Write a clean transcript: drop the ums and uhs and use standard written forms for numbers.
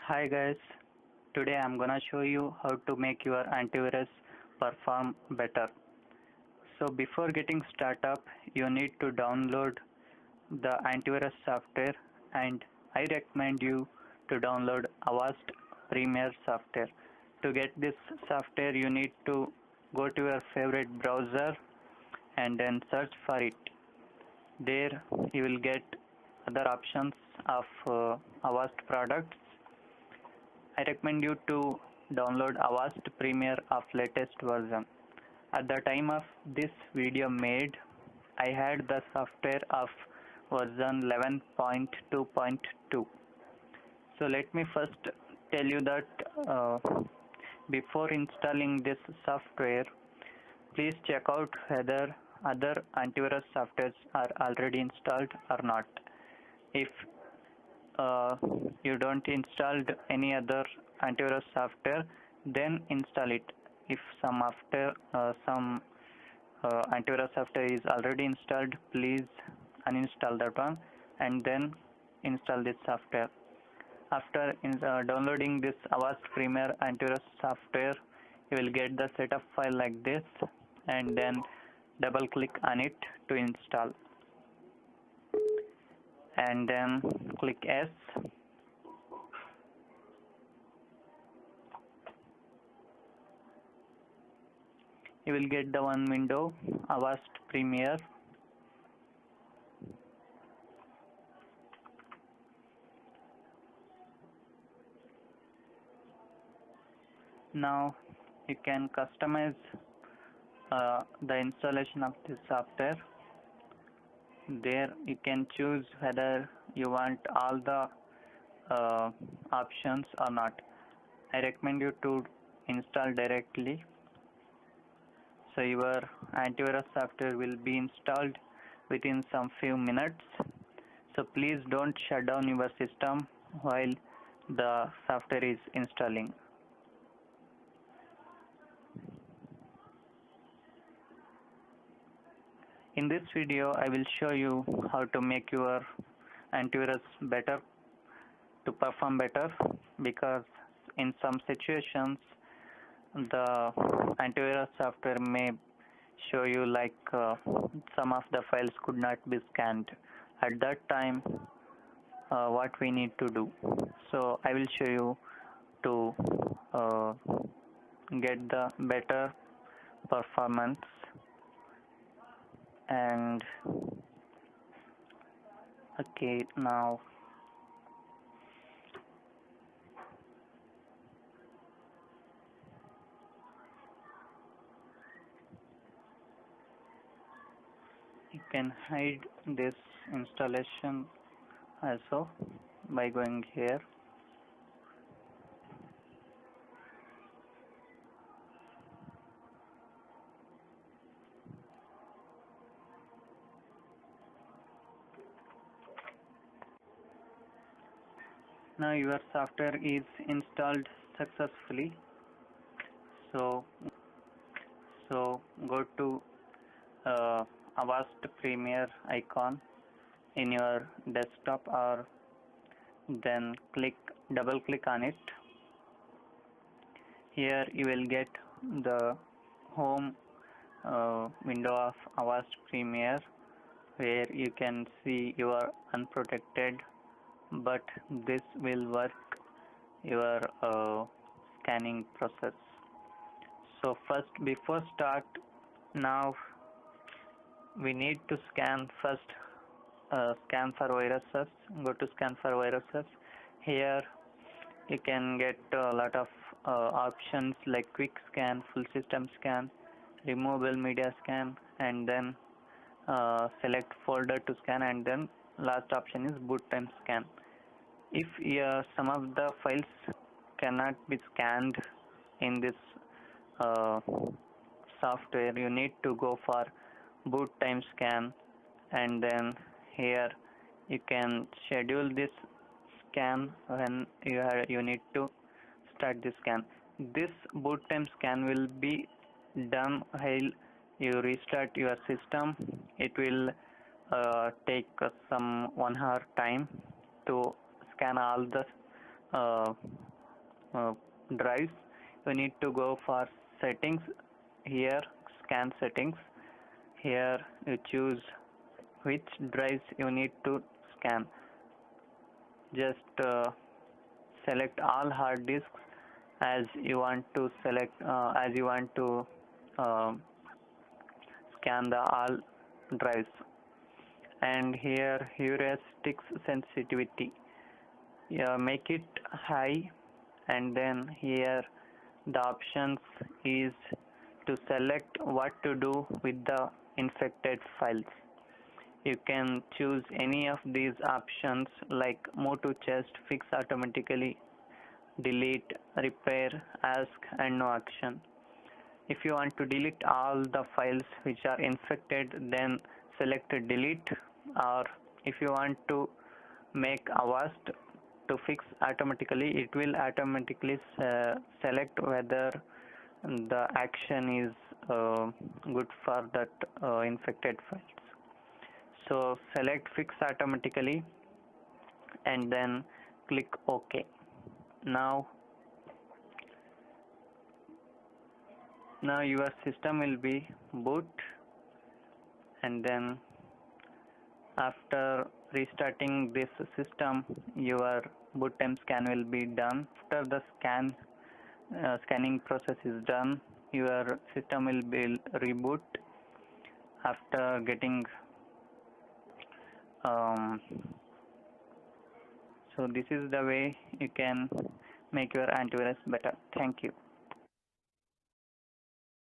Hi guys, today I'm gonna show you how to make your antivirus perform better. So before getting started, you need to download the antivirus software, and I recommend you to download Avast Premier software. To get this software, you need to go to your favorite browser and then search for it. There you will get other options of Avast products. I recommend you to download Avast Premier of latest version. At the time of this video made, I had the software of version 11.2.2. So let me first tell you that before installing this software, please check out whether other antivirus softwares are already installed or not. If uh, you don't installed any other antivirus software, then install it. If some antivirus software is already installed, please uninstall that one and then install this software. After downloading this Avast Premier antivirus software, you will get the setup file like this, and then double click on it to install, and then click yes. You will get the one window, Avast Premier. Now you can customize the installation of this software. There you can choose whether you want all the options or not. I recommend you to install directly, so your antivirus software will be installed within some few minutes. So please don't shut down your system while the software is installing. In this video, I will show you how to make your antivirus better, to perform better, because in some situations the antivirus software may show you like some of the files could not be scanned. At that time, what we need to do. So I will show you to get the better performance. And okay, now you can hide this installation also by going here. Now your software is installed successfully. So go to Avast Premier icon in your desktop, or then double click on it. Here you will get the home window of Avast Premier, where you can see your unprotected, but this will work your scanning process. So first, before start, now we need to scan first. Scan for viruses. Go to scan for viruses. Here you can get a lot of options like quick scan, full system scan, removable media scan, and then select folder to scan, and then last option is boot time scan. If some of the files cannot be scanned in this uh, software, you need to go for boot time scan, and then here you can schedule this scan when you need to start the scan. This boot time scan will be done while you restart your system. It will take some 1 hour time to scan all the uh, uh, drives, you need to go for settings. Here, scan settings. Here you choose which drives you need to scan. Just select all hard disks as you want to uh, scan the all drives. And here heuristics sensitivity, make it high, and then here the options is to select what to do with the infected files. You can choose any of these options like move to chest, fix automatically, delete, repair, ask, and no action. If you want to delete all the files which are infected, then select delete, or if you want to make Avast to fix automatically, it will automatically select whether the action is good for that infected files. So select fix automatically and then click OK. Now your system will be boot, and then after restarting this system, your boot time scan will be done. After the scanning process is done, your system will be reboot after getting so this is the way you can make your antivirus better. Thank you.